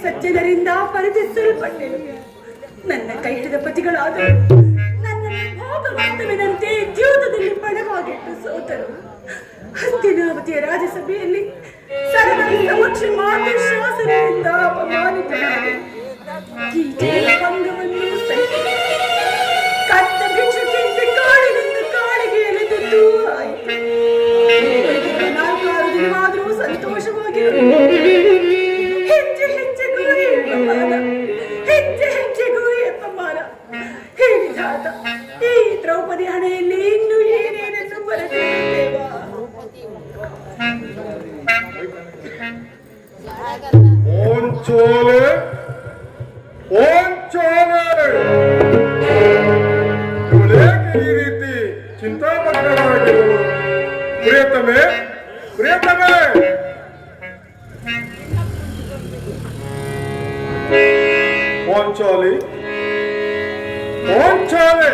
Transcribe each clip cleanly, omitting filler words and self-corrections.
ಸಜ್ಜನರಿಂದ ಪರಿಚಯಿಸಲ್ಪಟ್ಟೆನು. ನನ್ನ ಕೈ ಹಿಡಿದ ಪತಿಗಳಾದರು ನನ್ನನ್ನು ಭೋಗವಂತವಿನಂತೆ ಜೀವನದಲ್ಲಿ ಪಣವಾಗಿಟ್ಟು ಸೋತರು. ಹಸ್ತಿನಾವತಿಯ ರಾಜಸಭೆಯಲ್ಲಿ ಸರ್ವರ ಸಮಕ್ಷ ಮಾತು ಶಾಸನದಿಂದ ಅಪಮಾನಿತನಾದೆ. ಕೀಟದ ಭಂಗವನ್ನು ಸಹಿಸಿ ಕತ್ತ ಭಿಕ್ಷುಕಿಂತ ಕಾಳಿನಿಂದ ಕಾಳಿಗೆ ಎಳೆದು ದೂರಾಯಿತು. 4-6 ದಿನವಾದರೂ ಸಂತೋಷವಾಗಿರು. ಹೆಜ್ಜೆ ಹೆಜ್ಜೆಗೂ ಅಪಮಾನ ಹೇಳಿದಾತ. ಈ ದ್ರೌಪದಿ ಹಣೆಯಲ್ಲಿ ಇನ್ನು ಏನೇನನ್ನು ಬರೆದಿದ್ದೇವಾ? ಈ ರೀತಿ ಚಿಂತಾಮಗ್ನರಾಗಿರುವುದು ಪ್ರಿಯತಮೆ ಪ್ರಿಯತಮೆ ಪಾಂಚಾಲಿ ಪಾಂಚಾಲಿ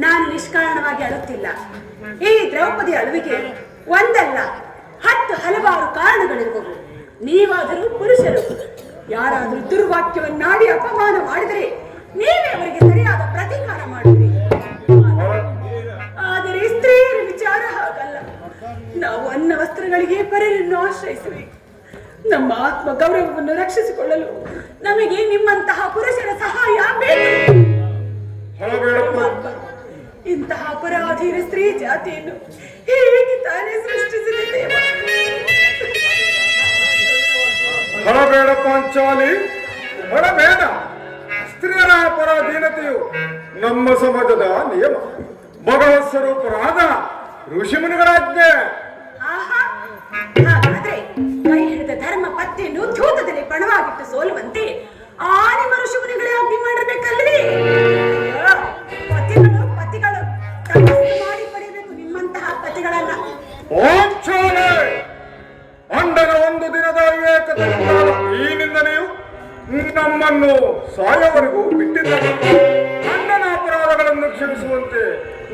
ನಾನು ನಿಷ್ಕಾರಣವಾಗಿ ಅಳುತ್ತಿಲ್ಲ. ಈ ದ್ರೌಪದಿ ಅಳುವಿಗೆ ಒಂದಲ್ಲ 10 ಹಲವಾರು ಕಾರಣಗಳಿರುವವು. ನೀವಾದರೂ ಪುರುಷರು, ಯಾರಾದರೂ ದುರ್ವಾಕ್ಯವನ್ನಾಡಿ ಅಪಮಾನ ಮಾಡಿದರೆ ನೀವೇ ಅವರಿಗೆ ಸರಿಯಾದ ಪ್ರತೀಕಾರ ಮಾಡಿದ್ರಿ. ಆದರೆ ಸ್ತ್ರೀಯರ ವಿಚಾರ ಹಾಗಲ್ಲ. ನಾವು ಅನ್ನ ವಸ್ತ್ರಗಳಿಗೆ ಪರರನ್ನು ಆಶ್ರಯಿಸಬೇಕು. ನಮ್ಮ ಆತ್ಮ ಗೌರವವನ್ನು ರಕ್ಷಿಸಿಕೊಳ್ಳಲು ನಮಗೆ ನಿಮ್ಮಂತಹ ಪುರುಷರ ಸಹಾಯ ಬೇಕು. ಇಂತಹ ಅಪರಾಧೀನ ಸ್ತ್ರೀ ಜಾತಿಯನ್ನು ಹೇಗೆ ತಾನೇ ಸೃಷ್ಟಿಸಿದ ದೇವ? ಹೊರಬೇಡ ಪಾಂಚಾಲಿ, ಹೊರಬೇಡ. ಸ್ತ್ರೀಯರ ಅಪರಾಧೀನತೆಯು ನಮ್ಮ ಸಮಾಜದ ನಿಯಮ. ಭಗವತ್ ಸ್ವರೂಪರಾದ ಋಷಿಮುನಿಗಳಾಜ್ಞೆ. ಹಾಗಾದ್ರೆ ಕೈ ಹಿಡಿದ ಧರ್ಮ ಪತ್ನಿಯನ್ನು ದ್ಯೂತದಲ್ಲಿ ಪಣವಾಗಿಟ್ಟು ಸೋಲುವಂತೆ ಆ ನಿಮ್ಮ ಋಷಿಮುನಿಗಳೇ ಆಜ್ಞೆ ಮಾಡಿರ್ಬೇಕಲ್ರಿ? ಪತಿಗಳು ಮಾಡಿ ಪಡೆಯಬೇಕು ನಿಮ್ಮಂತಹ ಪತಿಗಳನ್ನ. ಅಂಡನ ಒಂದು ದಿನ ನಮ್ಮನ್ನು ಸಾಯವರೆಗೂ ಬಿಟ್ಟಿದ್ದವರು. ಅಣ್ಣನ ಅಪರಾಧಗಳನ್ನು ಕ್ಷಮಿಸುವಂತೆ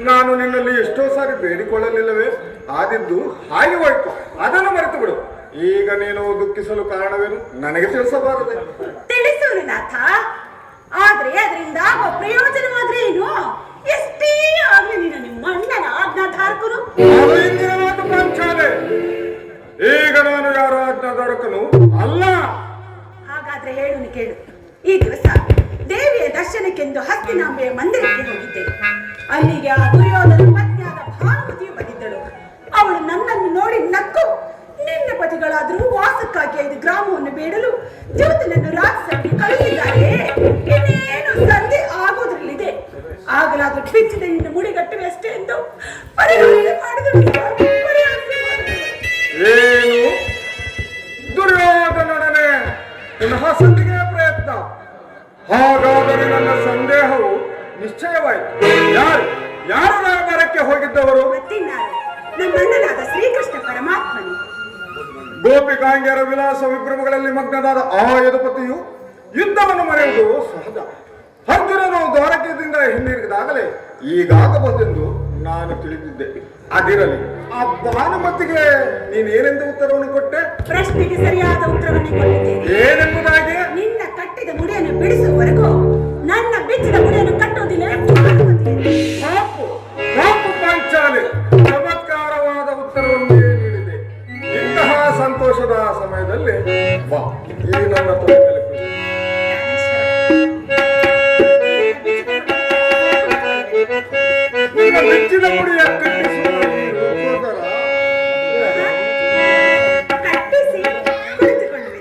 ನಾನು ನಿನ್ನಲ್ಲಿ ಎಷ್ಟೋ ಸಾರಿ ಬೇಡಿಕೊಳ್ಳಲಿಲ್ಲವೇ? ಆದಿದ್ದು ಹಾಗೆ ಹೋಯ್ತು, ಅದನ್ನು ಮರೆತು ಬಿಡು. ಈಗ ನೀನು ದುಃಖಿಸಲು ಕಾರಣವೇನು ನನಗೆ ತಿಳಿಸಬಾರದೆ? ತಿಳಿಸುವುದು ನಾಥ, ಆದ್ರೆ ಅದರಿಂದ ಆಗುವ ಪ್ರಯೋಜನವಾದ್ರೆ ಏನು? ಎಷ್ಟೇ ಆಗ್ಲಿ ನೀನು ನಿಮ್ಮ ಅಣ್ಣನ ಆಜ್ಞಾಧಾರಕನು. ಅದು ಇಂದಿನ ಮಾತು ಪಾಂಚಾಲೆ. ಈಗ ನಾನು ಯಾರ ಆಜ್ಞಾಧಾರಕನು ಅಲ್ಲ. ಹಾಗಾದ್ರೆ ಹೇಳುನು ಕೇಳು. ಈ ದಿವಸ ದೇವಿಯ ದರ್ಶನಕ್ಕೆಂದು ಹಸ್ತಿನಾಂಬೆಯ ಮಂದಿರಕ್ಕೆ ಹೋಗಿದ್ದೆ. ಅಲ್ಲಿಗೆ ಆ ದುರ್ಯೋಧನ ಪತ್ನಿಯಾದ ಭಾನುಮತಿಯು ಬಂದಿದ್ದಳು. ಅವಳು ನನ್ನನ್ನು ನೋಡಿ ನಕ್ಕು, ನಿನ್ನ ಪತಿಗಳಾದರೂ ವಾಸಕ್ಕಾಗಿ 5 ಗ್ರಾಮವನ್ನು ಬೇಡಲು ಜ್ಯೋತಿನನ್ನು ರಾಜಸಭೆಗೆ ಕಳುಹಿಸಿದ್ದಾರೆ, ಇನ್ನೇನು ಸಂಧಿ ಆಗೋದ್ರಲ್ಲಿದೆ, ಆಗಲಾದ್ರೂ ಕಿಚ್ಚಿದ ನಿನ್ನ ಮುಡಿಗಟ್ಟುವೆ ಅಷ್ಟೇ ಎಂದು ಪರಿಹಾಸ ಮಾಡಿದಳು. ಏನು ದುರ್ಯೋಧನೊಡನೆ ಪುನಃ ಸಂಧಿಗೆ ಪ್ರಯತ್ನ? ಹಾಗಾದರೆ ನನ್ನ ಸಂದೇಹವು ನಿಶ್ಚಯವಾಯಿತು. ಯಾರು ರಾಯಭಾರಕ್ಕೆ ಹೋಗಿದ್ದವರು? ಮತ್ತಿನ್ನಾರು ನಮ್ಮ ಅಣ್ಣನಾದ ಶ್ರೀಕೃಷ್ಣ ಪರಮಾತ್ಮನು. ಗೋಪಿಕಾಂಗ್ಯರ ವಿಲಾಸ ವಿಭ್ರಮಗಳಲ್ಲಿ ಮಗ್ನನಾದ ಆ ಯದುಪತಿಯು ಯುದ್ಧವನ್ನು ಮರೆಯುವುದು ಸಹಜ. ಅರ್ಜುನನು ದ್ವಾರಕೆಯಿಂದ ಹಿಂದಿರುಗಿದಾಗಲೇ ಈಗಾಗಬಹುದೆಂದು ನಾನು ತಿಳಿದಿದ್ದೆ. ಅದಿರಲಿ, ಆ ಭಾನುಮತಿಗೆ ನೀನೇನೆಂದು ಉತ್ತರವನ್ನು ಕೊಟ್ಟೆ? ಪ್ರಶ್ನೆಗೆ ಸರಿಯಾದ ಉತ್ತರವನ್ನು ಕೊಟ್ಟಿದ್ದೇನೆ. ಏನೆಂಬುದಾಗಿ? ನಿನ್ನ ಕಟ್ಟಿದ ಮುಡಿಯನ್ನು ಬಿಡಿಸುವವರೆಗೂ ನನ್ನ ಬಿಚ್ಚಿದ ಮುಡಿಯನ್ನು ಕಟ್ಟುವುದಿಲ್ಲ. ಪಾಪು ಪಾಂಚಾಲಿ ಚಮತ್ಕಾರವಾದ ಉತ್ತರವನ್ನೇ ನೀಡಿದೆ. ಇಂತಹ ಸಂತೋಷದ ಸಮಯದಲ್ಲಿ ಬಾ, ಈ ನನ್ನ ತೊಳೆಯಲ್ಲಿ ಬೆಚ್ಚಿದ ಮುಡಿಯ ಕಟ್ಟಿಸುವ ಕಟ್ಟಿಸಿ ಕುಳಿತುಕೊಳ್ಳುವೆ.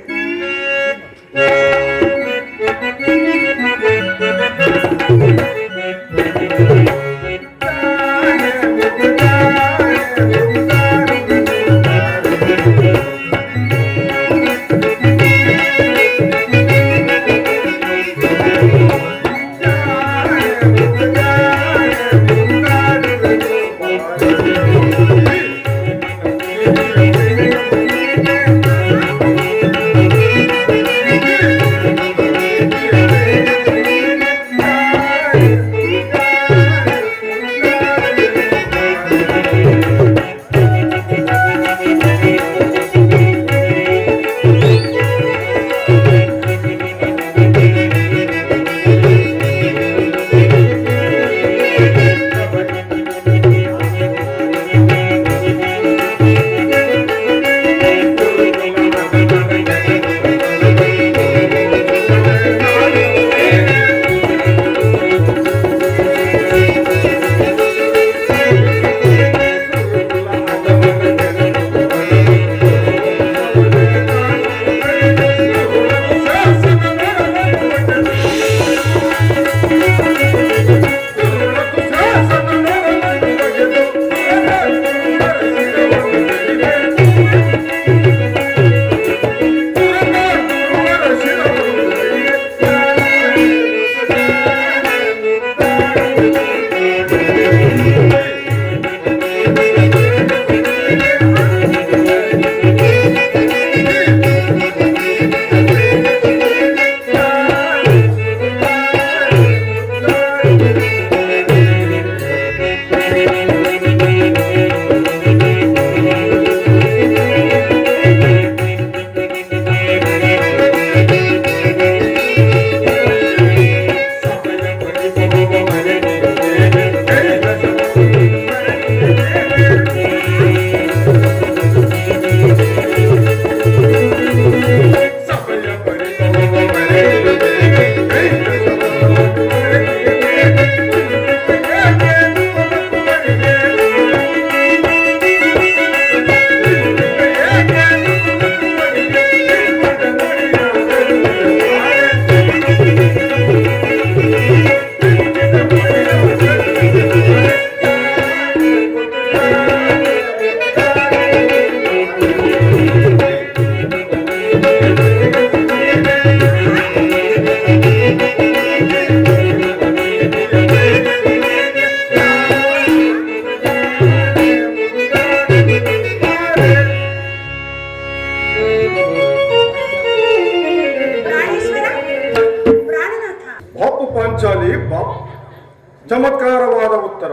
ಚಮತ್ಕಾರವಾದ ಉತ್ತರ.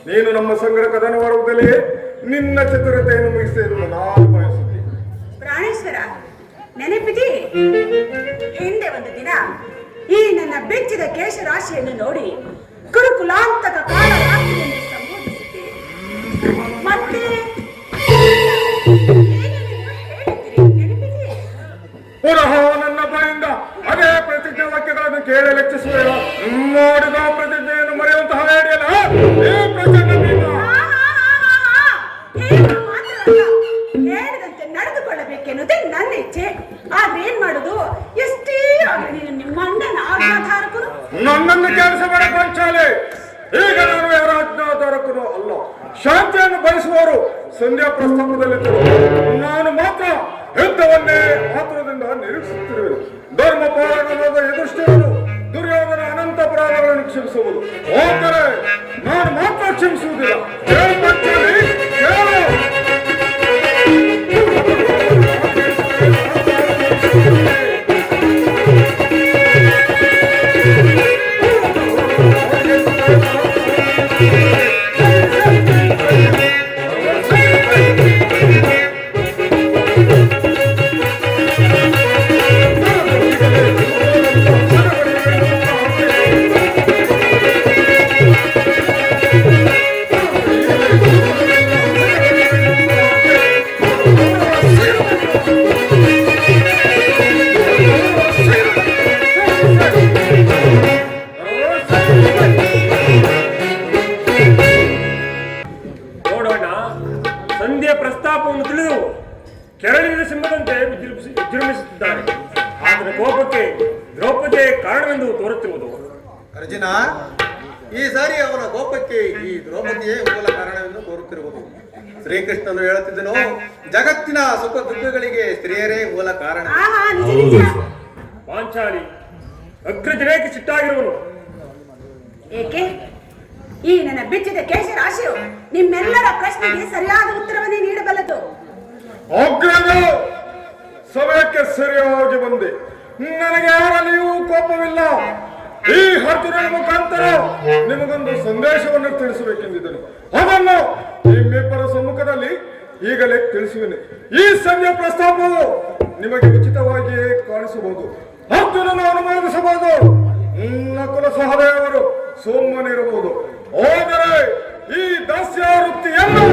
ನೀನು ನಮ್ಮ ಸಂಗಡ ಕದನವಾಡುವುದಲ್ಲೇ ನಿನ್ನ ಚತುರತೆಯನ್ನು ಮುಗಿಸಲು ನಾನು ಬಯಸುತ್ತೇನೆ. ಪ್ರಾಣೇಶ್ವರ, ನೆನಪಿದೆ ಹಿಂದೆ ಒಂದು ದಿನ ಈ ನನ್ನ ಬೆಚ್ಚಿದ ಕೇಶರಾಶಿಯನ್ನು ನೋಡಿ ಕುರುಕುಲಾಂತಕ ಕಾಲ ರಾತ್ರಿ ಎಂದು ಸಂಬೋಧಿಸಿದ್ದೆ. ಮತ್ತೆ ಪುನಃ ನನ್ನ ಬಾಯಿಂದ ಅದೇ ಪ್ರತಿಜ್ಞೆ ವಾಕ್ಯಗಳನ್ನು ಕೇಳಿ ಲೆಕ್ಕಿಸುವ ಮಾಡಿದ ಪ್ರತಿಜ್ಞೆಯನ್ನು ಮರೆಯುವಂತಹ ಹೇಳಿಯಲ್ಲ ಈ ಪ್ರಚಂಡ ಭೀಮ. ಹೇಳಿದಂತೆ ನಡೆದುಕೊಳ್ಳಬೇಕೆನ್ನುವುದೇ ನನ್ನ ಇಚ್ಛೆ. ಆದ್ರೆ ಏನ್ ಮಾಡುದು? ಎಷ್ಟೇ ಆಗಲಿ ನೀನು ನಿಮ್ಮ ಅಣ್ಣನ ಆಜ್ಞಾಧಾರಕರು. ನನ್ನನ್ನು ಕೆಲಸಬೇಡ ಪಂಚಾಲೆ. ಈಗ ನಾನು ಯಾರ ಆಜ್ಞಾಧಾರಕರು ಅಲ್ಲ, ಶಾಂತಿಯನ್ನು ಬಯಸುವವರು ಸಂಧ್ಯಾ ಪ್ರಸ್ತಾಪದಲ್ಲಿದ್ದರು. ನಾನು ಮಾತ್ರ ಯುದ್ಧವನ್ನೇ ಆತುರದಿಂದ ನಿರೀಕ್ಷಿಸುತ್ತಿರುವೆನು. ಧರ್ಮ ಪಾಲನದ ಎದುರಿಸುವವರು ದುರ್ಯೋಧನ ಅನಂತ ಅಪರಾಧಗಳನ್ನು ಕ್ಷಮಿಸುವುದು. ಆದರೆ ನಾನು ಮಾತ್ರ ಕ್ಷಮಿಸುವುದಿಲ್ಲ. ಕೇಳು ಪಂಚಾಲಿ, ಕೇಳು. ಸಂಧ್ಯಾ ಪ್ರಸ್ತಾಪವನ್ನು ತಿಳಿದು ಕೆರಳಿನ ಸಿಂಹದಂತೆ ವಿಜೃಂಭಿಸುತ್ತಿದ್ದಾನೆ. ಆತನ ಕೋಪಕ್ಕೆ ದ್ರೌಪದಿಯೇ ಕಾರಣವೆಂದು ತೋರುತ್ತಿರುವುದು. ಅರ್ಜುನ, ಈ ಸಾರಿ ಅವನ ಕೋಪಕ್ಕೆ ಈ ದ್ರೌಪದಿಯೇ ಮೂಲ ಕಾರಣವೆಂದು ತೋರುತ್ತಿರುವುದು. ಶ್ರೀಕೃಷ್ಣನು ಹೇಳುತ್ತಿದ್ದನು, ಜಗತ್ತಿನ ಸುಖ ದುಃಖಗಳಿಗೆ ಸ್ತ್ರೀಯರೇ ಮೂಲ ಕಾರಣ. ಪಾಂಚಾಲಿ ಅಗ್ರಜನೇಕೆ ಸಿಟ್ಟಾಗಿರುವನು? ಏಕೆ? ಈ ನನ್ನ ಬಿಚ್ಚಿದ ಕೇಶರಾಶಿಯು ನಿಮ್ಮೆಲ್ಲರ ಪ್ರಶ್ನೆಗೆ ಸರಿಯಾದ ಉತ್ತರವನ್ನೇ ನೀಡಬಲ್ಲದು. ಅಗ್ರಜ, ಸಮಯಕ್ಕೆ ಸರಿಯಾಗಿ ಬಂದೆ. ನನಗೆ ಯಾರಲ್ಲಿಯೂ ಕೋಪವಿಲ್ಲ. ಈ ಅರ್ಜುನನ ಮುಖಾಂತರ ನಿಮಗೊಂದು ಸಂದೇಶವನ್ನು ತಿಳಿಸಬೇಕೆಂದಿದ್ದನು. ಅದನ್ನು ನಿಮ್ಮಿಬ್ಬರ ಸಮ್ಮುಖದಲ್ಲಿ ಈಗಲೇ ತಿಳಿಸುವೆನು. ಈ ಸಂಧ್ಯಾ ಪ್ರಸ್ತಾಪವು ನಿಮಗೆ ಉಚಿತವಾಗಿಯೇ ಕಾಣಿಸಬಹುದು. ಅರ್ಜುನನು ಅನುಮೋದಿಸಬಹುದು. ನಕುಲ ಸಹದೇವರು ಸುಮ್ಮನಿರಬಹುದು. ಆದರೆ ಈ ದಾಸ್ಯಾವೃತ್ತಿಯನ್ನು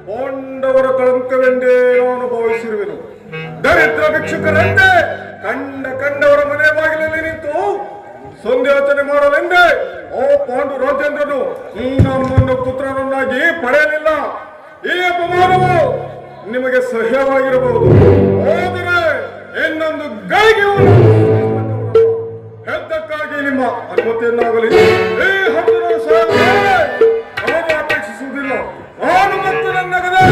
ಪಾಂಡವರ ಕಳಂಕವೆಂದೇ ನಾನು ಭಾವಿಸಿರುವೆನು. ದರಿದ್ರ ಭಿಕ್ಷುಕರಂತೆ ಕಂಡವರ ಮನೆ ಬಾಗಿಲಲ್ಲಿ ನಿಂತು ಸಂಧ್ಯಾಚನೆ ಮಾಡಲೆಂದೇ ಓ ಪಾಂಡು ರಾಜೇಂದ್ರನು ನಮ್ಮನ್ನು ಪುತ್ರನನ್ನಾಗಿ ಪಡೆಯಲಿಲ್ಲ. ಈ ಅಪಮಾನವು ನಿಮಗೆ ಸಹ್ಯವಾಗಿರಬಹುದು. ಆದರೆ ಇನ್ನೊಂದು ಗಳಿಗೆ ಹೆದ್ದಕ್ಕಾಗಿ ನಿಮ್ಮ ಅನುಮತಿಯನ್ನಾಗಲಿ ಈ ಹತ್ತಿರ ಅಪೇಕ್ಷಿಸುವುದಿಲ್ಲ. ನಾನು ಮತ್ತು ನನ್ನ ಗದೆ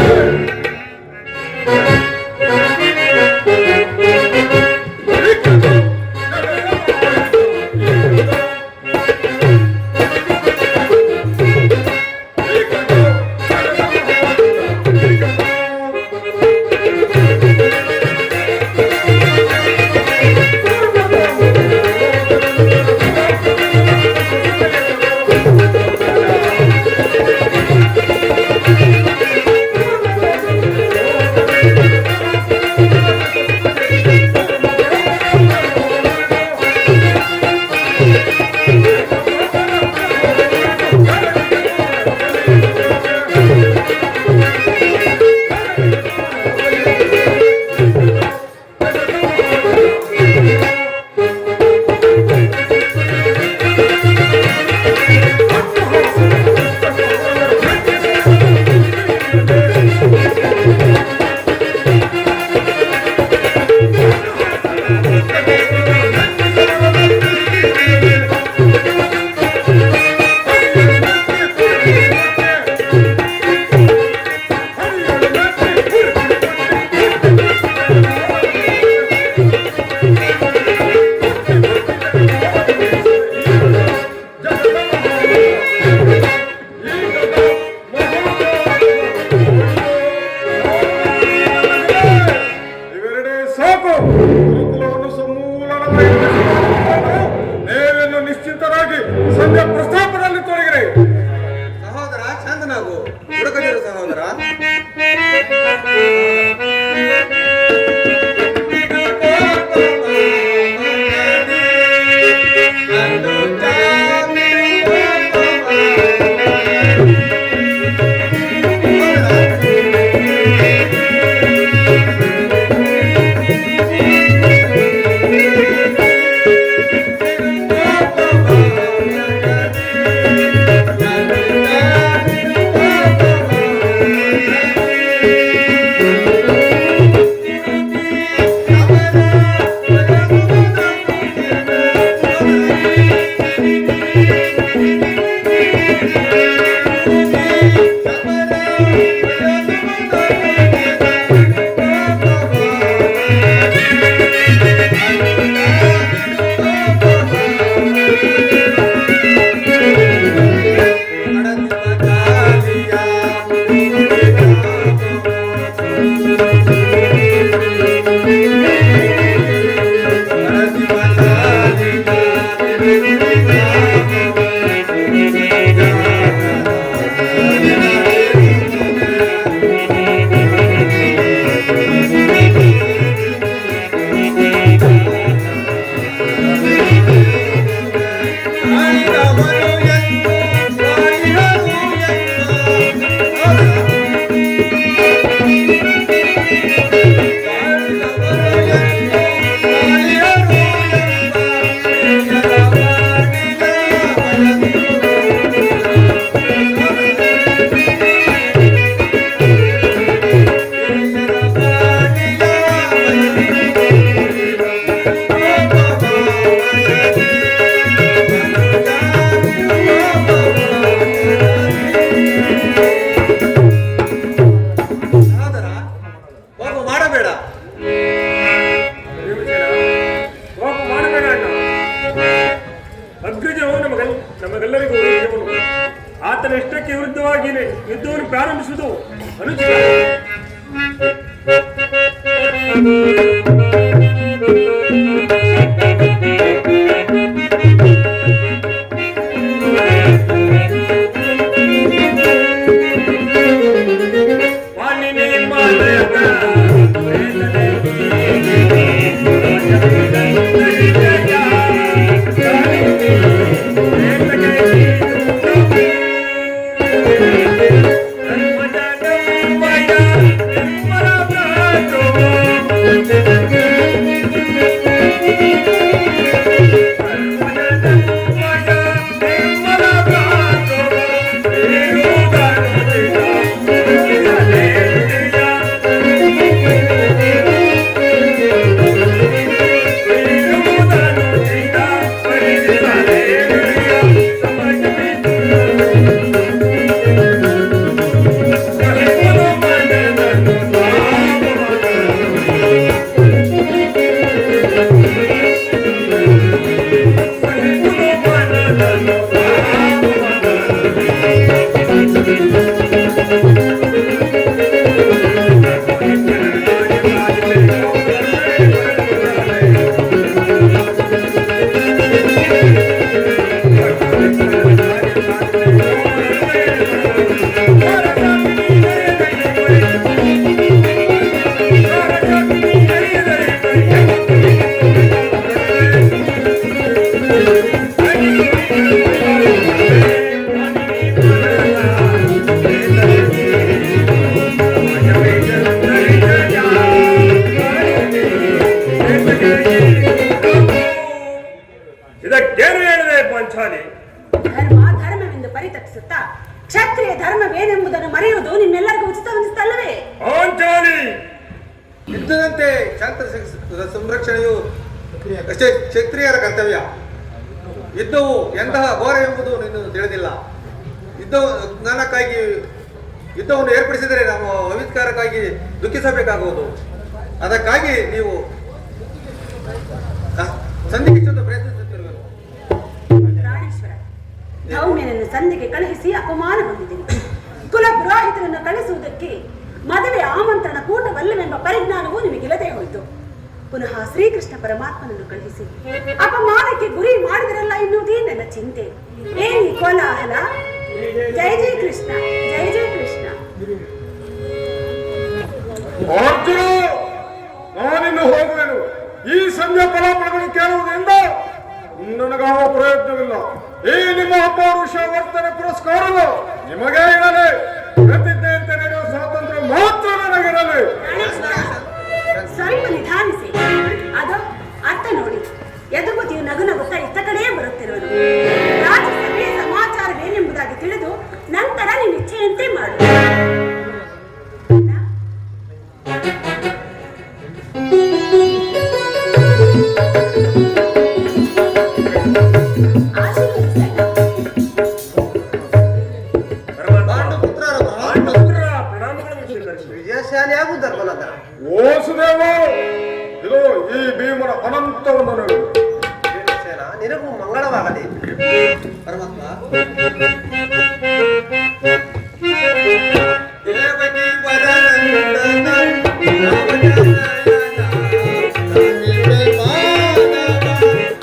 ಇದಕ್ಕೇನು ಹೇಳಿದೆ ಪಂಚಾಲಿ? ಧರ್ಮ ಧರ್ಮವೆಂದು ಪರಿತಪಿಸುತ್ತಾ ಕ್ಷತ್ರಿಯ ಧರ್ಮವೇನೆಂಬುದನ್ನು ಮರೆಯುವುದು ನಿಮ್ಮೆಲ್ಲರಿಗೂ ಉಚಿತವೆನಿಸುತ್ತಲ್ಲವೇ? ಪಾಂಚಾಲಿ, ಯುದ್ಧದಂತೆ ಶಾಂತ ಸಂರಕ್ಷಣೆಯು ಕ್ಷತ್ರಿಯರ ಕರ್ತವ್ಯ. ಯುದ್ಧವು ಎಂತಹ ಘೋರವೆಂಬುದು ನಿನ್ನನ್ನು ತಿಳಿದಿಲ್ಲ. ಯುದ್ಧವನ್ನು ಏರ್ಪಡಿಸಿದರೆ ನಾವು ಅವಿಷ್ಕಾರಕ್ಕಾಗಿ ದುಃಖಿಸಬೇಕಾಗುವುದು. ಅದಕ್ಕಾಗಿ ನೀವು ಸಂಧಿಗೆ ಪ್ರಯತ್ನಿಸುತ್ತಿರುವರು. ಪ್ರಾಣೇಶ್ವರ, ಧೌಮ್ಯನನ್ನು ಸಂಧಿಗೆ ಕಳುಹಿಸಿ ಅಪಮಾನ ಹೊಂದಿದ್ದೀನಿ. ಕುಲ ಪುರೋಹಿತರನ್ನು ಕಳಿಸುವುದಕ್ಕೆ ಮದುವೆ ಆಮಂತ್ರಣ ಕೂಟವಲ್ಲವೆಂಬ ಪರಿಜ್ಞಾನವೂ ನಿಮಗಿಲ್ಲದೆ ಹೋಯಿತು. ಪುನಃ ಶ್ರೀಕೃಷ್ಣ ಪರಮಾತ್ಮನನ್ನು ಕಳುಹಿಸಿ ಅಪಮಾನಕ್ಕೆ ಗುರಿ ಮಾಡಿದರಲ್ಲ ಎನ್ನುವುದೇ ನನ್ನ ಚಿಂತೆ. ಏನಿ ಕೋಲಾಹಲ? ಜಯ ಜಯ ಕೃಷ್ಣ, ಜಯ ಜಯ ಕೃಷ್ಣ. ಅರ್ಜುನ, ನಾನಿನ್ನು ಹೋಗುವೆನು. ಈ ಸಂಜೆ ಫಲಾಫಲಗಳು ಕೇಳುವುದರಿಂದ ನನಗಾವ ಪ್ರಯತ್ನವಿಲ್ಲ. ಈ ನಿಮ್ಮ ಅಪೌರುಷ ವರ್ತನೆ ಪುರಸ್ಕಾರವು ನಿಮಗೇ ಇರಲಿ. ಪ್ರತಿಜ್ಞೆಯಂತೆ ನಡೆಯುವ ಸ್ವಾತಂತ್ರ್ಯ ಮಾತ್ರ ನನಗಿರಲಿ. ಸ್ವಲ್ಪ ನಿಧಾನಿಸಿ. ಅದು ಅರ್ಥ ನೋಡಿ. ಯದುಪತಿಯು ನಗು ನಗುತ್ತಾ ಇತ್ತ ಕಡೆಯೇ ಬರುತ್ತಿರುವನು. ರಾಜಸಭೆಯ ಸಮಾಚಾರವೇನೆಂಬುದಾಗಿ ತಿಳಿದು ನಂತರ ನಿನ್ನ ಇಚ್ಛೆಯಂತೆ ಮಾಡು. ಓಸುದೇವ, ಇದು ಈ ಭೀಮನ ಅನಂತವನ್ನು ನೋಡು. ನಿನಗೂ ಮಂಗಳವಾಗಲಿ ಪರಮಾತ್ಮ. ದೇವಕಿ ವರನಂದನ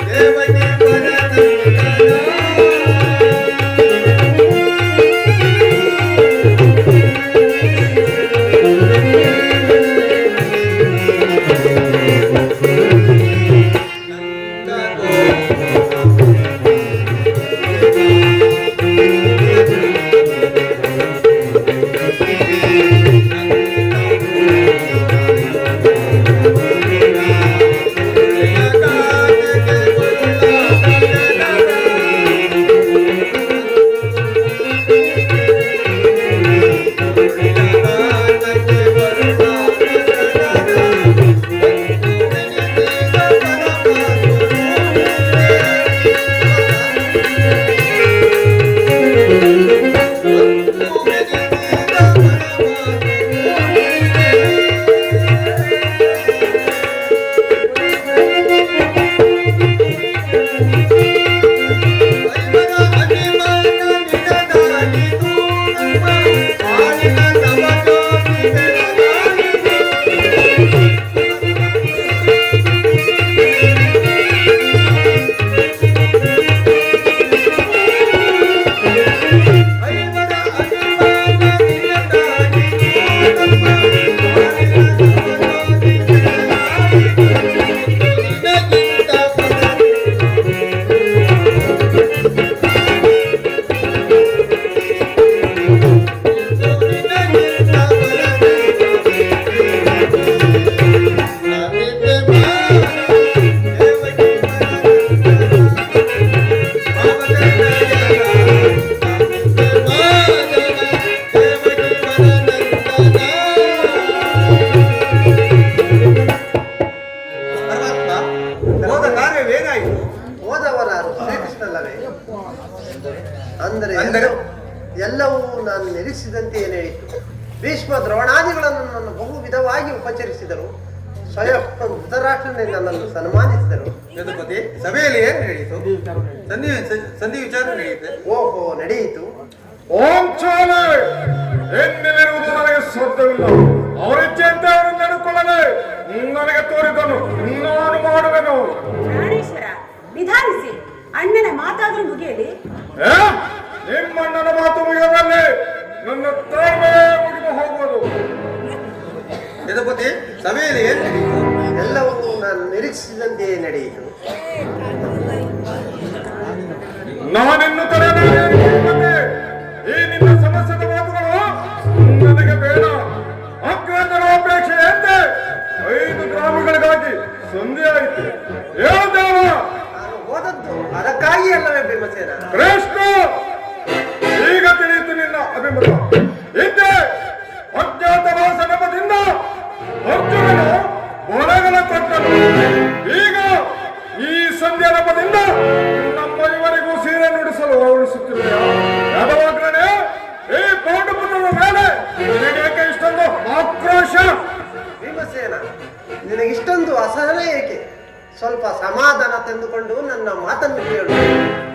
ದೇವಕಿ ವರನಂದನ ಪರಮಾತ್ಮ, ಹೋದ ಕಾರ್ಯವೇನಾಯಿತು? ಹೋದವರಾರು ಶ್ರೀಕೃಷ್ಣಲ್ಲವೇ? ಅಂದರೆ ಅಂದರೆ? ಎಲ್ಲವೂ ನಾನು ನಿರೀಕ್ಷಿಸಿದಂತೆಯೇ ನಡೆಯಿತು. ಭೀಷ್ಮ ದ್ರೋಣಾದಿಗಳನ್ನು ನನ್ನ ಬಹು ವಿಧವಾಗಿ ಉಪಚರಿಸಿದರು. ಸ್ವಯಂ ಧೃತರಾಷ್ಟ್ರನೇ ನನ್ನನ್ನು ಸನ್ಮಾನಿಸಿದರು. ಯದುಪತಿ, ಸಭೆಯಲ್ಲಿ ಏನು ನಡೆಯಿತು? ಸಂಧಿ ವಿಚಾರ ನಡೆಯುತ್ತೆ. ಓಹೋ, ನಡೆಯಿತು. ಪಾಂಚಾಲಿ ಎನ್ನಿರುವುದು ನನಗೆ ಸಾಧ್ಯವಿಲ್ಲ. ಅವರಿಚ್ಛೆಯಂತೆ ಅವರು ನಡೆದುಕೊಳ್ಳಲೇ ನನಗೆ ತೋರಿದನು, ನಾನು ಮಾಡುವೆನು. ಪ್ರಾಣೇಶ್ವರ, ನಿಧಾನಿಸಿ. ಅಣ್ಣನ ಮಾತಾದ್ರೂ ಮುಗಿಯಲಿ. ಏ? ನಿಮ್ಮಣ್ಣನ ಮಾತು ಮುಗಿಯದಲ್ಲಿ ನನ್ನ ತಾಳ್ಮೆ ಮುಗಿದು ಹೋಗುವುದು. ಯದುಪತಿ, ಸಭೆಯಲ್ಲಿ ಏನು ನಡೆಯಿತು? ಎಲ್ಲವೂ ನಾನು ನಿರೀಕ್ಷಿಸಿದಂತೆಯೇ ನಡೆಯಿತು. ನಾನಿನ್ನು ತಡೆಯಲಾರೆ. ಈ ನಿನ್ನ ಸಮಸ್ಯೆದ ಮಾತುಗಳು ನನಗೆ ಬೇಡ. ಅಗ್ರಜರ ಅಪೇಕ್ಷೆಯಂತೆ 5 ಗ್ರಾಮಗಳಿಗಾಗಿ ಸಂಧಿ ಆಯಿತು. ದೇವ ನಾನು ಹೋದದ್ದು ಅದಕ್ಕಾಗಿ ಅಲ್ಲವೇ ಭೀಮಸೇನ? ಕೃಷ್ಣ, ಈಗ ತಿಳಿಯಿತು ನಿನ್ನ ಅಭಿಮತ. ಹಿಂದೆ ಅಜ್ಞಾತವಾಸ ನೆಪದಿಂದ ಅರ್ಜುನನು ಹೊರಗಲ ಕೊಟ್ಟನು. ಈಗ ಈ ಸಂಧ್ಯಾ ನೆಪದಿಂದ ನಮ್ಮ ಇವರಿಗೂ ಸೀರೆ ನುಡಿಸಲು ಅವಳಿಸುತ್ತಿರುವೆಯ? ಯಾದವಾಗ್ರನೇ, ಈ ಪಾಂಡುಪುತ್ರನ ಮೇಲೆ ನಿನಗೇಕೆ ಇಷ್ಟೊಂದು ಆಕ್ರೋಶ? ಭೀಮಸೇನ, ನಿನಗಿಷ್ಟೊಂದು ಅಸಹನೆ ಏಕೆ? ಸ್ವಲ್ಪ ಸಮಾಧಾನ ತಂದುಕೊಂಡು ನನ್ನ ಮಾತನ್ನು ಕೇಳು.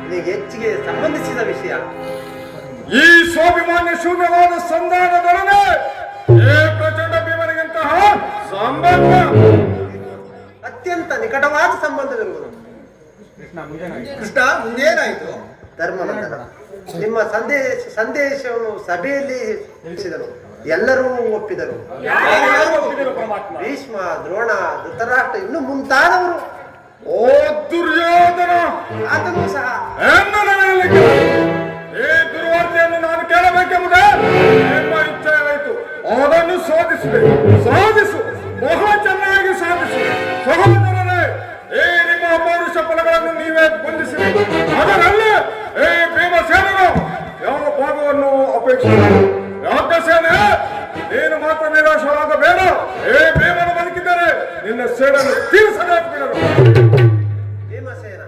ನಿನಗೆ ಹೆಚ್ಚಿಗೆ ಸಂಬಂಧಿಸಿದ ವಿಷಯ. ಈ ಸ್ವಾಭಿಮಾನ್ಯ ಶೂನ್ಯವಾದ ಸಂಧಾನದೊಡನೆ ಈ ಪ್ರಚಂಡ ಭೀಮನಿಗಿಂತಹ ಸಂಬಂಧ ಅತ್ಯಂತ ನಿಕಟವಾದ ಸಂಬಂಧವಿರುವುದು. ಕೃಷ್ಣ, ಮುಂದೇನಾಯಿತು? ಧರ್ಮನಂದನ ನಿಮ್ಮ ಸಂದೇಶವನ್ನು ಸಭೆಯಲ್ಲಿ ತಿಳಿಸಿದರು. ಎಲ್ಲರೂ ಒಪ್ಪಿದರು. ಭೀಷ್ಮ, ದ್ರೋಣ, ಧೃತರಾಷ್ಟ್ರ ಇನ್ನು ಮುಂತಾದವರು. ಓ ದುರ್ಯೋಧನ, ಆತನು ಸಹ ಈ ದುರ್ವಾರ್ತೆಯನ್ನು ನಾನು ಕೇಳಬೇಕೆಂಬುದೇ ನಿಮ್ಮ ಇಚ್ಛೆಯಾಯಿತು. ಅದನ್ನು ಸಾಧಿಸು, ಬಹಳ ಚೆನ್ನಾಗಿ ಸಾಧಿಸು. ಸಹೋದರರೇ, ಈ ನಿಮ್ಮ ಅಪೌರುಷ ಫಲಗಳನ್ನು ನೀವೇ ಹೊಂದಿಸಿರಿ. ಅದರಲ್ಲಿ ಈ ಭೀಮಸೇನನು ಯಾವ ಭಾಗವನ್ನು ಅಪೇಕ್ಷಿಸಿದರು? ಯಾಜ್ಞಸೇನೆ, ನೀನು ಮಾತ್ರ ನಿರಾಶವಾಗಬೇಡ. ಈ ಭೀಮನು ಬದುಕಿದ್ದರೆ ನಿನ್ನ ಸೇಡನ್ನು ತೀರಿಸದೇ ಬಿಡಲು. ಭೀಮಸೇನ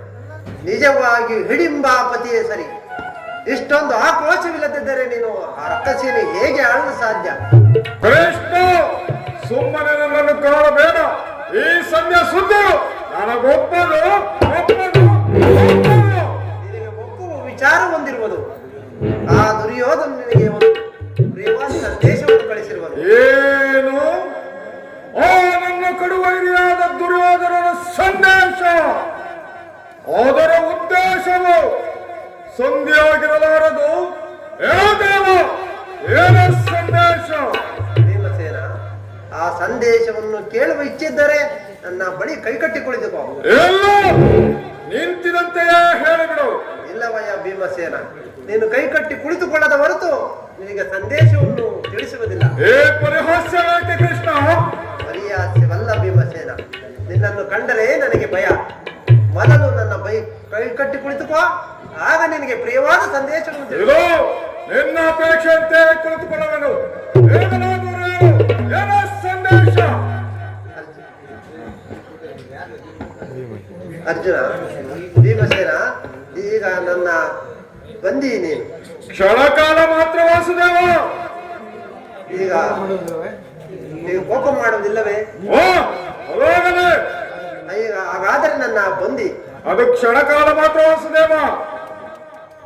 ನಿಜವಾಗಿ ಹಿಡಿಂಬಾಪತಿಯೇ ಸರಿ. ಇಷ್ಟೊಂದು ಆಕ್ರೋಶವಿಲ್ಲದಿದ್ದರೆ ನೀನು ಆ ರಕ್ಕಸೇನೆ ಹೇಗೆ ಆಳಲು ಸಾಧ್ಯ? ಕೃಷ್ಣ, ಸುಮ್ಮನೆ ನನ್ನನ್ನು ಕಾಣಬೇಡ. ಈ ಸಂಧ್ಯಾ ಸುದ್ದಿ ನನಗೊಪ್ಪದು. ನಿನಗೆ ಒಪ್ಪುವ ವಿಚಾರ ಹೊಂದಿರುವುದು. ಆ ದುರ್ಯೋಧನ ನಿನಗೆ ಒಂದು ಪ್ರೇಮಾದ ಸಂದೇಶವನ್ನು ಕಳಿಸಿರುವನು. ಏನು? ಆ ನನ್ನ ಕಡುವೈರಿಯಾದ ದುರ್ಯೋಧನನ ಸಂದೇಶ. ಅದರ ಉದ್ದೇಶವು ಸಂಧಿಯಾಗಿರಲಾರದು. ಏನ ಸಂದೇಶ? ಭೀಮಸೇನ, ಆ ಸಂದೇಶವನ್ನು ಕೇಳುವ ಇಚ್ಛಿದ್ದರೆ ನನ್ನ ಬಳಿ ಕೈಕಟ್ಟಿ ಕುಳಿತುಕೋ. ಎಲ್ಲ ನಿಂತಿದಂತೆಯೇ ಹೇಳಿಬಿಡು. ಇಲ್ಲವಯ್ಯ ಭೀಮಸೇನ, ನೀನು ಕೈಕಟ್ಟಿ ಕುಳಿತುಕೊಳ್ಳದ ಹೊರತು ನಿನಗೆ ಸಂದೇಶವನ್ನು ತಿಳಿಸುವುದಿಲ್ಲ. ಏ ಪರಿಹಾಸ್ಯವೇಕೆ ಕೃಷ್ಣ? ಪರಿಹಾಸ್ಯವಲ್ಲ ಭೀಮಸೇನ, ನಿನ್ನನ್ನು ಕಂಡರೆ ನನಗೆ ಭಯ. ಮೊದಲು ನನ್ನ ಕೈಕಟ್ಟಿ ಕುಳಿತುಕೋ, ಆಗ ನಿನಗೆ ಪ್ರಿಯವಾದ ಸಂದೇಶವನ್ನು ತಿಳಿಸು. ಇದು ನಿನ್ನ ಅಪೇಕ್ಷೆಯಂತೆ ಕುಳಿತುಕೊಳ್ಳುವೆನು. ಏನ ಸಂದೇಶ? ಅರ್ಜುನ, ಭೀಮಸೇನ, ಈಗ ನನ್ನ ಬಂದಿ ನೀನು. ಕ್ಷಣಕಾಲ ಮಾತ್ರ ವಾಸುದೇವ. ಈಗ ನೀವು ಕೋಪ ಮಾಡುವುದಿಲ್ಲವೇ? ಓ, ಹೋಗಲೇ. ಈಗ ಹಾಗಾದರೆ ನನ್ನ ಬಂದಿ. ಅದು ಕ್ಷಣಕಾಲ ಮಾತ್ರ ವಾಸುದೇವ.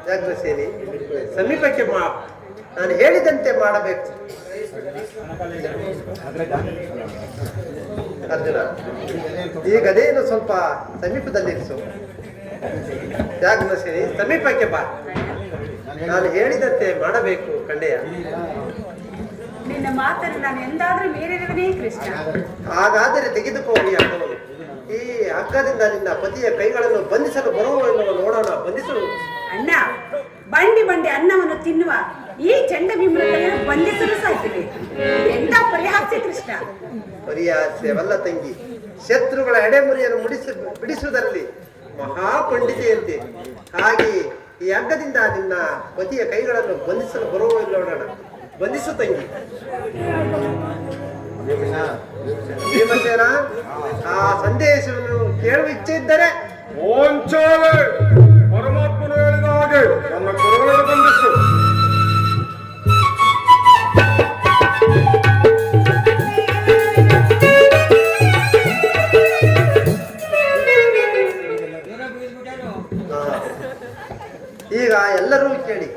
ಯಾಜ್ಞಸೇನಿ, ಸಮೀಪಕ್ಕೆ ನಾನು ಹೇಳಿದಂತೆ ಮಾಡಬೇಕು. ಅರ್ಜುನ, ಈ ಗದೆಯನ್ನು ಸ್ವಲ್ಪ ಸಮೀಪದಲ್ಲಿರಿಸು. ಯಾಜ್ಞಸೇನಿ, ಸಮೀಪಕ್ಕೆ ಬಾ. ನಾನು ಹೇಳಿದಂತೆ ಮಾಡಬೇಕು ಕಂಡೆಯ. ನಿನ್ನ ಮಾತನ್ನು ನಾನು ಎಂದಾದ್ರೂ ಮೀರಿರುವನೇ ಕೃಷ್ಣ. ಹಾಗಾದರೆ ತೆಗೆದುಕೋ ಈ ಹಗ್ಗವನ್ನು. ಈ ಹಗ್ಗದಿಂದ ನಿನ್ನ ಪತಿಯ ಕೈಗಳನ್ನು ಬಂಧಿಸಲು ಬರುವವನ್ನೋ ನೋಡೋಣ. ಬಂಧಿಸು. ಅಣ್ಣ, ಬಂಡಿ ಅನ್ನವನ್ನು ತಿನ್ನುವ ಈ ಚಂಡ ಭೀಮರನ್ನು ಬಂಧಿಸಲು ಸಾಯ್ತಿವೆ. ಎಂತ ಪರಿಹಾಸ್ಯ ಕೃಷ್ಣ. ಪರಿಹಾಸ್ಯವಲ್ಲ ತಂಗಿ, ಶತ್ರುಗಳ ಎಡೆಮುರಿಯನ್ನು ಬಿಡಿಸುವುದರಲ್ಲಿ ಮಹಾಪಂಡಿತೆಯಂತೆ. ಹಾಗೆ ಈ ಹಗ್ಗದಿಂದ ನಿನ್ನ ಪತಿಯ ಕೈಗಳನ್ನು ಬಂಧಿಸಲು ಬರುವವನ್ನೋ ನೋಡೋಣ. ಬಂಧಿಸು ತಂಗಿ. ಭೀಮಸೇನ, ಆ ಸಂದೇಶವನ್ನು ಕೇಳುವ ಇಚ್ಛೆ ಇದ್ದರೆ ಪಾಂಚಾಲಿ, ಪರಮಾತ್ಮನು ಹೇಳಿದ ಹಾಗೆ ನನ್ನ ಗುರುಗಳನ್ನು ಬಂಧಿಸು. ಈಗ ಎಲ್ಲರೂ ಕೇಳಿ,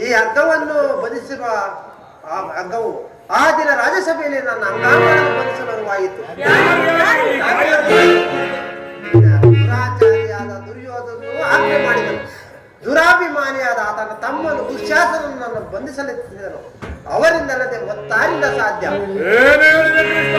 ಈ ಹಗ್ಗವನ್ನು ಬಂಧಿಸಿರುವ ಆ ಹಗ್ಗವು ಆ ದಿನ ರಾಜ್ಯಸಭೆಯಲ್ಲಿ ನನ್ನ ಅಂಗಾಂಗಗಳನ್ನು ಬಂಧಿಸಲುವಾಯಿತು. ದುರಾಚಾರಿಯಾದ ದುರ್ಯೋಧನನು ಆಜ್ಞೆ ಮಾಡಿದನು. ದುರಾಭಿಮಾನಿಯಾದ ಆತನ ತಮ್ಮನು ದುಶ್ಯಾಸನನ್ನು ಬಂಧಿಸಲೆತ್ತಿದ್ದನು. ಅವರಿಂದಲ್ಲದೆ ಮತ್ತಾರಿಂದ ಸಾಧ್ಯ? ಏನು ಹೇಳಿದೆ ಕೃಷ್ಣ?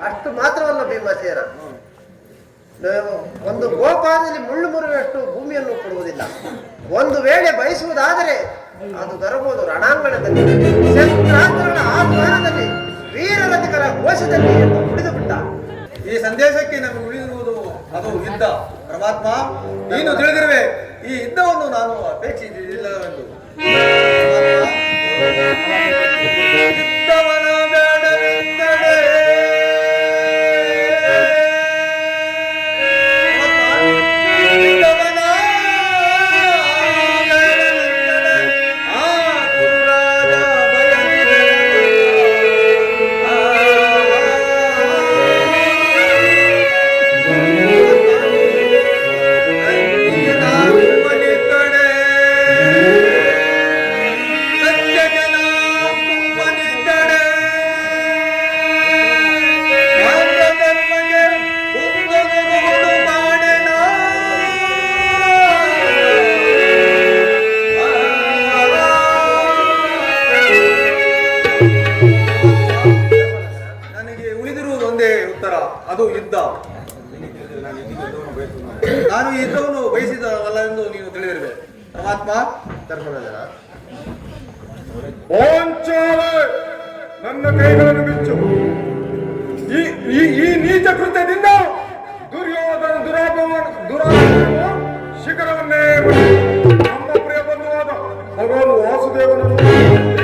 ಅಷ್ಟು ಮಾತ್ರವಲ್ಲ ಭೀಮಸೇನ, ಒಂದು ಗೋಪಾಲದಲ್ಲಿ ಮುಳ್ಳು ಮುರುವಷ್ಟು ಭೂಮಿಯನ್ನು ಕೊಡುವುದಿಲ್ಲ. ಒಂದು ವೇಳೆ ಬಯಸುವುದಾದರೆ ಅದು ದೊರಕುವುದು ರಣಾಂಗಣದಲ್ಲಿ, ಶಸ್ತ್ರಾಸ್ತ್ರಗಳ ಆಹ್ವಾನದಲ್ಲಿ, ವೀರರತಿಕರ ಘೋಷದಲ್ಲಿ ಎಂದು ಉಳಿದು ಬಿಟ್ಟ. ಈ ಸಂದೇಶಕ್ಕೆ ನಮಗೆ ಉಳಿದಿರುವುದು ಅದು ಯುದ್ಧ. ಪರಮಾತ್ಮ, ನೀನು ತಿಳಿದಿರುವೆ ಈ ಯುದ್ಧವನ್ನು ನಾನು ಅಪೇಕ್ಷಿಸಿಲ್ಲವೆಂದು. ಯುದ್ಧವನ ಬೇಡವೆಂದಡೆ ಅದು ಯುದ್ಧ. ನಾನು ಈ ಯುದ್ಧವನ್ನು ಬಯಸಿದವಲ್ಲ ಎಂದು ನೀನು ತಿಳಿದಿರುವೆ. ಪರಮಾತ್ಮ, ಧರ್ಮನಂದನ, ಪಾಂಚಾಲಿ, ನನ್ನ ಕೈಗಳನ್ನು ಬಿಚ್ಚು. ಈ ನೀಚ ಕೃತ್ಯದಿಂದ ದುರ್ಯೋಧನ ದುರಾಭಿಮಾನ ಶಿಖರವನ್ನೇ ನಮ್ಮ ಪ್ರಿಯ ಬಂಧುವಾದ ಭಗವಾನ್ ವಾಸುದೇವನನ್ನು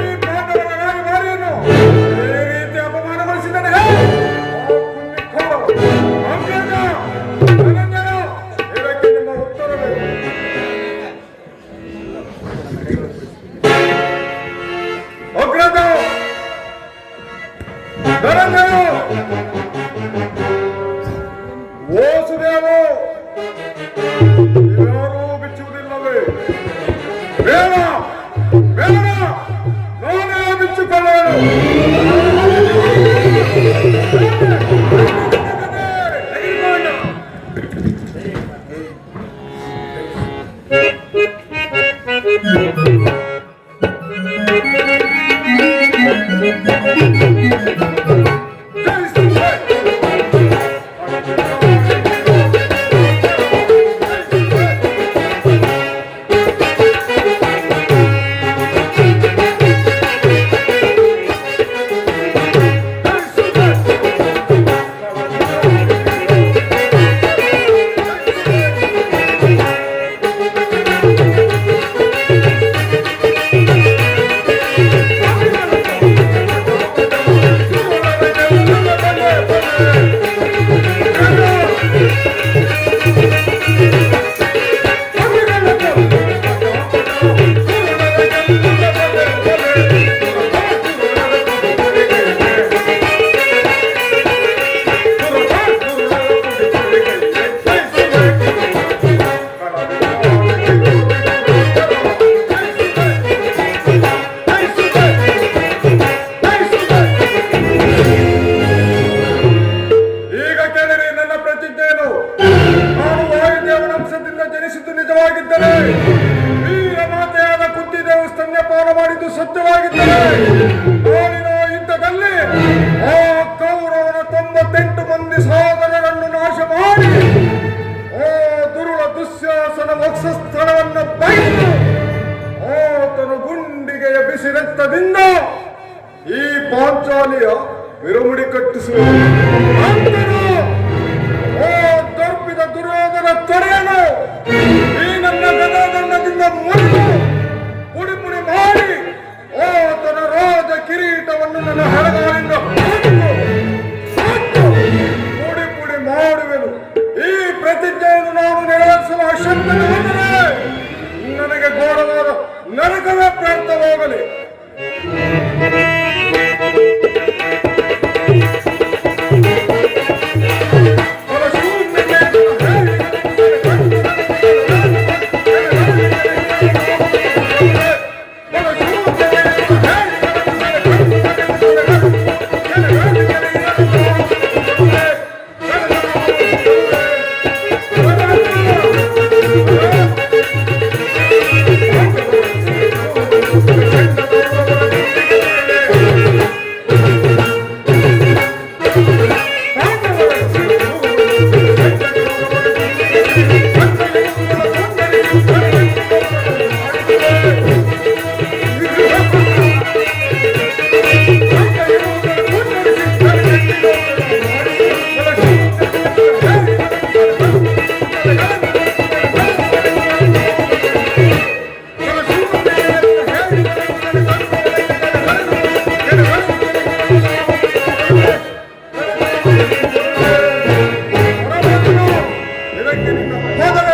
ಈ ಪಾಂಡವರ ರಾಜಭಾರಿಯನ್ನು ಈ ರೀತಿ ಅಪಮಾನಗೊಳಿಸಿದ್ದಾನೆ. ಇದಕ್ಕೆ ನಿಮ್ಮ ಉತ್ತರವೇ? ಅಗ್ರಜ, ಧನಂಜಯ, ವಾಸುದೇವ, ಯಾರೂ ಬಿಚ್ಚುವುದಿಲ್ಲವೇ? ಬೇಡ ಬೇಡ, ನಾನೇ ಬಿಚ್ಚುಕೊಳ್ಳೋಣ. ಹೇಳಿದ್ದು ಸತ್ಯವಾಗಿದ್ದರೆ ನಾಳಿನ ಯುದ್ಧದಲ್ಲಿ ಆ ಕೌರವನ 98 ಮಂದಿ ಸಹೋದರರನ್ನು ನಾಶ ಮಾಡಿ ಆ ದುರುಳ ದುಶ್ಯಾಸನ ವಕ್ಷಸ್ಥಳವನ್ನು ಬೈದು ಆತನ ಗುಂಡಿಗೆಯ ಬಿಸಿ ರಕ್ತದಿಂದ ಈ ಪಾಂಚಾಲಿಯ ವಿರಮುಡಿ ಕಟ್ಟಿಸುವುದು. ನಂತರ ಓ ದರ್ಪಿದ ದುರ್ಯೋಧನ ತೊಡೆಯಲು ಈ ನನ್ನ ಗದಾದಂಡದಿಂದ ಮುರಿದು ಪುಡಿ ಪುಡಿ ಮಾಡಿ ಆತನ ರಾಜ ಕಿರೀಟವನ್ನು ನನ್ನ ಹಡಗಾಲಿಂದ ಪುಡಿ ಪುಡಿ ಮಾಡುವೆನು. ಈ ಪ್ರತಿಜ್ಞೆಯನ್ನು ನಾನು ನೆರವೇರಿಸಲು ಅಶಕ್ತನಾದರೆ ನನಗೆ ಘೋರವಾದ ನರಕವೇ ಪ್ರಾಪ್ತವಾಗಲಿ. ಮೊದಲ